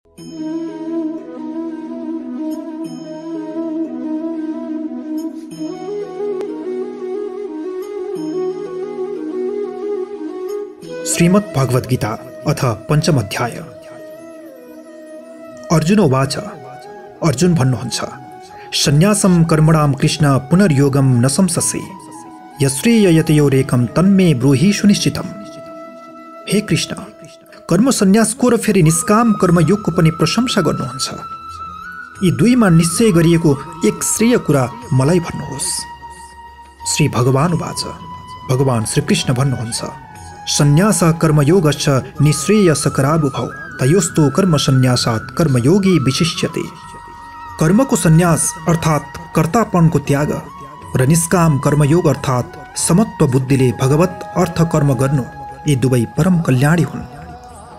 श्रीमद् भगवद गीता अथ पंचम अध्याय। अर्जुन उवाच। अर्जुन भन्नुहुन्छ, सन्न्यासं कर्मणां कृष्ण पुनर्योगं न संशसे यश्रेययतयोरेकं तन्मे ब्रूहि सुनिश्चितम्। हे कृष्ण, कर्म सन्यासको र फेरि निष्काम कर्मयोगको पनि प्रशंसा गर्नुहुन्छ। यी दुईमा निश्चय गरिएको एक श्रेय कुरा मलाई भन्नुहोस्। श्री भगवान उवाच। भगवान श्रीकृष्ण भन्नुहुन्छ, सन्न्यास कर्मयोगश्च निःश्रेयसकरावुभौ तयोस्तु कर्म सन्यासात् कर्मयोगी विशिष्यते। कर्मको सन्यास अर्थात् कर्तापनको त्याग र निष्काम कर्मयोग अर्थात् समत्व बुद्धिले भगवत अर्थ कर्म गर्नु, यी दुवै परम कल्याणी हुन्।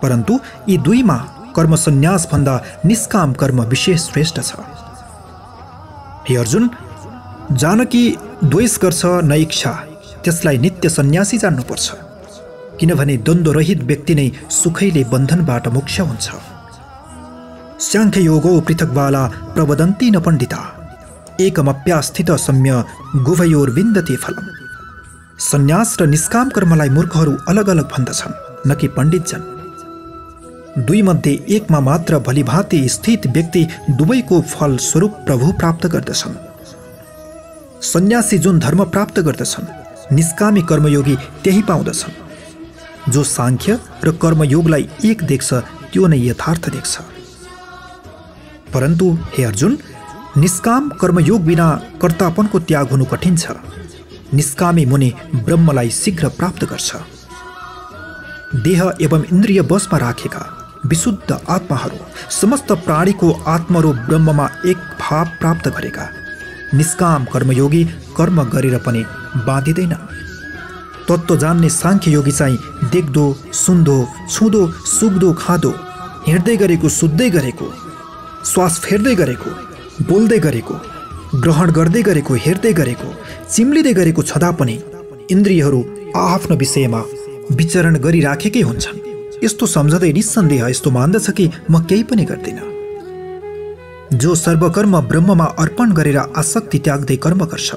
परन्तु यी दुईमा कर्म सन्यास भन्दा निष्काम कर्म विशेष श्रेष्ठ छ। हे अर्जुन, जानकी द्वेष गर्छ न इच्छा, त्यसलाई नित्य सन्यासी जान्नुपर्छ। किनभने द्वन्द्वरहित व्यक्ति नै सुखैले बन्धनबाट मोक्ष हुन्छ। सांख्ययोगो पृथक्बाला प्रवदन्ति न पण्डिता एकमप्यास्थित सम्य गुभयोर्विन्दते फलम्। सन्यास र निष्काम कर्मलाई मूर्खहरू अलग अलग भन्दछन्, न कि पण्डितजन। दुईमध्ये एकमा मात्र भलीभाँति स्थित व्यक्ति दुवैको फल स्वरूप प्रभु प्राप्त गर्दछन्। सन्यासी जुन धर्म प्राप्त गर्दछन्, निष्कामी कर्मयोगी त्यही पाउँदछन्। जो सांख्य र कर्मयोगलाई एक देख्छ त्यो नै यथार्थ देख्छ। परन्तु हे अर्जुन, निष्काम कर्मयोग बिना कर्तापनको त्याग हुनु कठिन छ। निष्कामी मुनि ब्रह्मलाई शीघ्र प्राप्त गर्छ। देह एवं इन्द्रिय वशमा राखेका विशुद्ध आत्माहरू समस्त प्राणीको आत्मरूप ब्रह्ममा एक भाव प्राप्त गरेका निष्काम कर्मयोगी कर्म गरेर पनि बाँधिँदैन। तत्त्व जान्ने सांख्ययोगी चाहिँ देख्दो, सुन्दो, छुँदो, सुक्दो, खाँदो, हिँड्दै गरेको, सुत्दै गरेको, श्वास फेर्दै गरेको, बोल्दै गरेको, ग्रहण गर्दै गरेको, हेर्दै गरेको, चिम्लिँदै गरेको छँदा पनि इन्द्रियहरू आफ्नो विषयमा विचरण गरिराखेकै हुन्छन्। यस्तो सम्झँदै निस्सन्देह यस्तो मान्दछ कि म केही पनि गर्दिनँ। जो सर्वकर्म ब्रह्ममा अर्पण गरेर आसक्ति त्याग्दै कर्म गर्छ,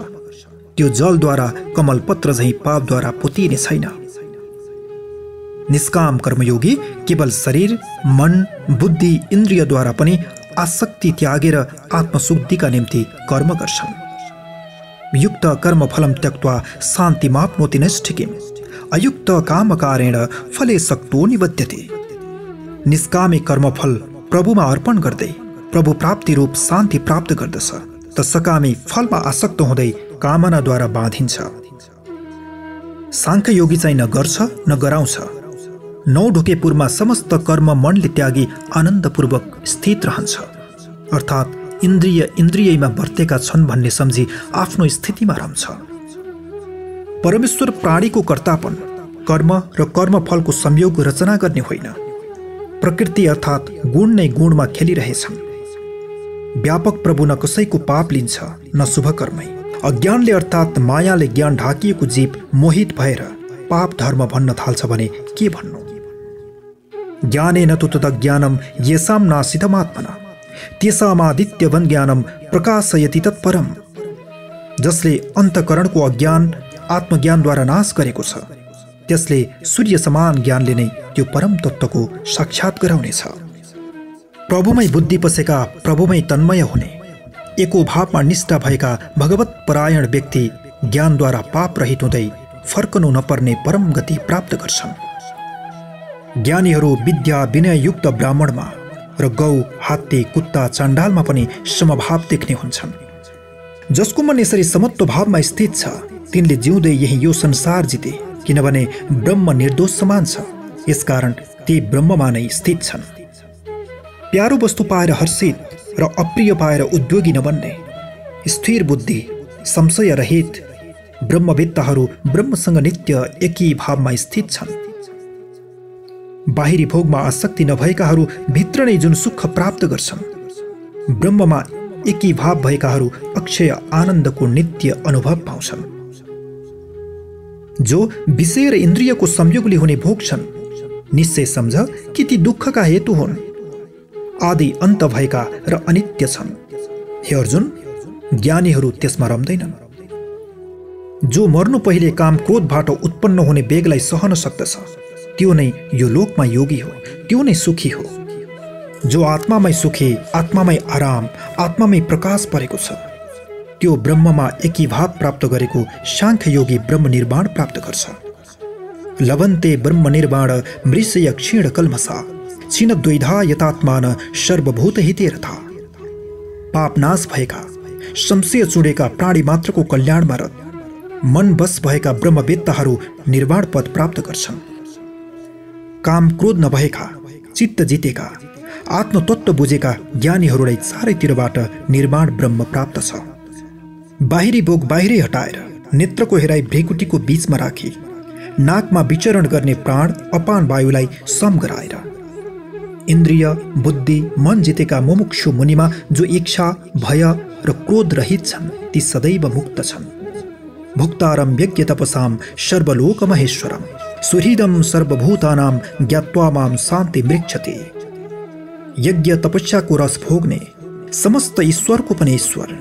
त्यो जलद्वारा कमलपत्र झैँ पापद्वारा पोतिने छैन। निष्काम कर्मयोगी केवल शरीर, मन, बुद्धि, इन्द्रियद्वारा पनि आसक्ति त्यागेर आत्मशुद्धिका निम्ति कर्म गर्छन्। युक्त कर्मफलं त्यक्त्वा शान्तिमाप्नोति नैष्ठिकीम् अयुक्त कामकारेण फले सक्तो निबध्यते। निष्कामी कर्मफल प्रभुमा अर्पण गर्दै प्रभु प्राप्ति रूप शान्ति प्राप्त गर्दछ, त सकामी फलमा आसक्त हुँदै कामनाद्वारा बाँधिन्छ। सांख्ययोगी चाहिँ न गर्छ न गराउँछ। नौ ढुकेपुरमा समस्त कर्म मनले त्यागी आनन्दपूर्वक स्थित रहन्छ, अर्थात् इन्द्रियैमा वर्तेका छन् भन्ने सम्झी आफ्नो स्थितिमा रम्छ। परमेश्वर प्राणीको कर्तापन कर्म र कर्मफलको संयोग रचना गर्ने होइन। प्रकृति अर्थात् गुण नै गुणमा खेलिरहेछन्। व्यापक प्रभु न कसैको पाप लिन्छ न शुभ कर्मै। अज्ञानले अर्थात् मायाले ज्ञान ढाकिएको जीव मोहित भएर पाप धर्म भन्न थाल्छ भने के भन्नु। ज्ञानेन तु तदज्ञानं येषां नाशितमात्मना तेषामादित्यवन् ज्ञानं प्रकाशयति तत्परम्। जसले अन्तःकरणको अज्ञान आत्मज्ञानद्वारा नाश गरेको छ, त्यसले सूर्य समान ज्ञानले नै त्यो परम तत्त्वको साक्षात गराउनेछ। प्रभुमै बुद्धि पसेका प्रभुमै तन्मय हुने एको भावमा निष्ठा भएका भगवत परायण व्यक्ति ज्ञानद्वारा पाप रहित हुँदै फर्कनु नपर्ने परम गति प्राप्त गर्छन्। ज्ञानीहरू विद्या विनययुक्त ब्राह्मणमा र गौ, हात्ती, कुत्ता, चाण्डालमा पनि समभाव देख्ने हुन्छन्। जसको मन यसरी समत्व भावमा स्थित छ, तिनले जिउँदै यही यो संसार जिते, किनभने ब्रह्म निर्दोष समान छ। यसकारण ती ब्रह्ममा नै स्थित छन्। प्यारो वस्तु पाएर हर्षित र अप्रिय पाएर उद्योगी नबन्ने, स्थिर बुद्धि, संशय रहित ब्रह्मवेत्ताहरू ब्रह्मसँग नित्य एकी भावमा स्थित छन्। बाहिरी भोगमा आसक्ति नभएकाहरू भित्र नै जुन सुख प्राप्त गर्छन्, ब्रह्ममा एकी भाव भएकाहरू अक्षय आनन्दको नित्य अनुभव पाउँछन्। जो विषय र इन्द्रियको संयोगले हुने भोग छन्, निश्चय सम्झ कि ती दुःखका हेतु हुन्। आदि अन्त भएका र अनित्य छन्। हे अर्जुन, ज्ञानीहरू त्यसमा रम्दैनन्। जो मर्नु पहिले काम क्रोधबाट उत्पन्न हुने वेगलाई सहन सक्दछ त्यो नै यो लोकमा योगी हो, त्यो नै सुखी हो। जो आत्मामै सुखी, आत्मामै आराम, आत्मामै प्रकाश परेको छ त्यो ब्रह्ममा एकीभाव प्राप्त गरेको सांख्य योगी ब्रह्म निर्वाण प्राप्त गर्छ। लभन्ते ब्रह्म निर्वाण मृषय क्षीण कल्मषा छिन द्वैधा यतात्मान सर्वभूत हितेरथा। पाप नाश भएका, संशय चुडेका प्राणी मात्रको कल्याणमा रत, मन बस भएका ब्रह्मवेत्ताहरू निर्वाण पद प्राप्त गर्छन्। काम क्रोध नभएका, चित्त जितेका, आत्मतत्व बुझेका ज्ञानीहरूलाई चारैतिरबाट निर्वाण ब्रह्म प्राप्त छ। बाहिरी भोग बाहिरै हटाएर नेत्रको हेराइ भ्रेकुटीको बीचमा राखी नाकमा विचरण गर्ने प्राण अपान वायुलाई सम गराएर इन्द्रिय, बुद्धि, मन जितेका मुमुक्षु मुनिमा जो इच्छा, भय र क्रोध रहित छन् ती सदैव मुक्त छन्। भुक्तारं यज्ञ तपसां सर्वलोक महेश्वरं सुहृदं सर्वभूतानां ज्ञात्वा मां शान्ति मृक्षते। यज्ञ तपस्याको रस भोग्ने, समस्त ईश्वरको पनि ईश्वर,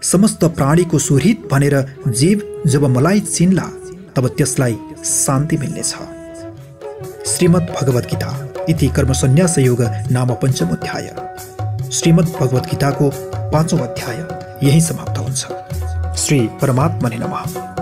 समस्त प्राणीको सुहृद भनेर जीव जब मलाई चिन्ला तब त्यसलाई शान्ति मिल्नेछ। श्रीमद् भगवत गीता इति कर्म सन्यास योग नाम पंचम अध्याय। श्रीमद् भगवत गीताको 5औं अध्याय यही समाप्त हुन्छ। श्री परमात्मने नमः।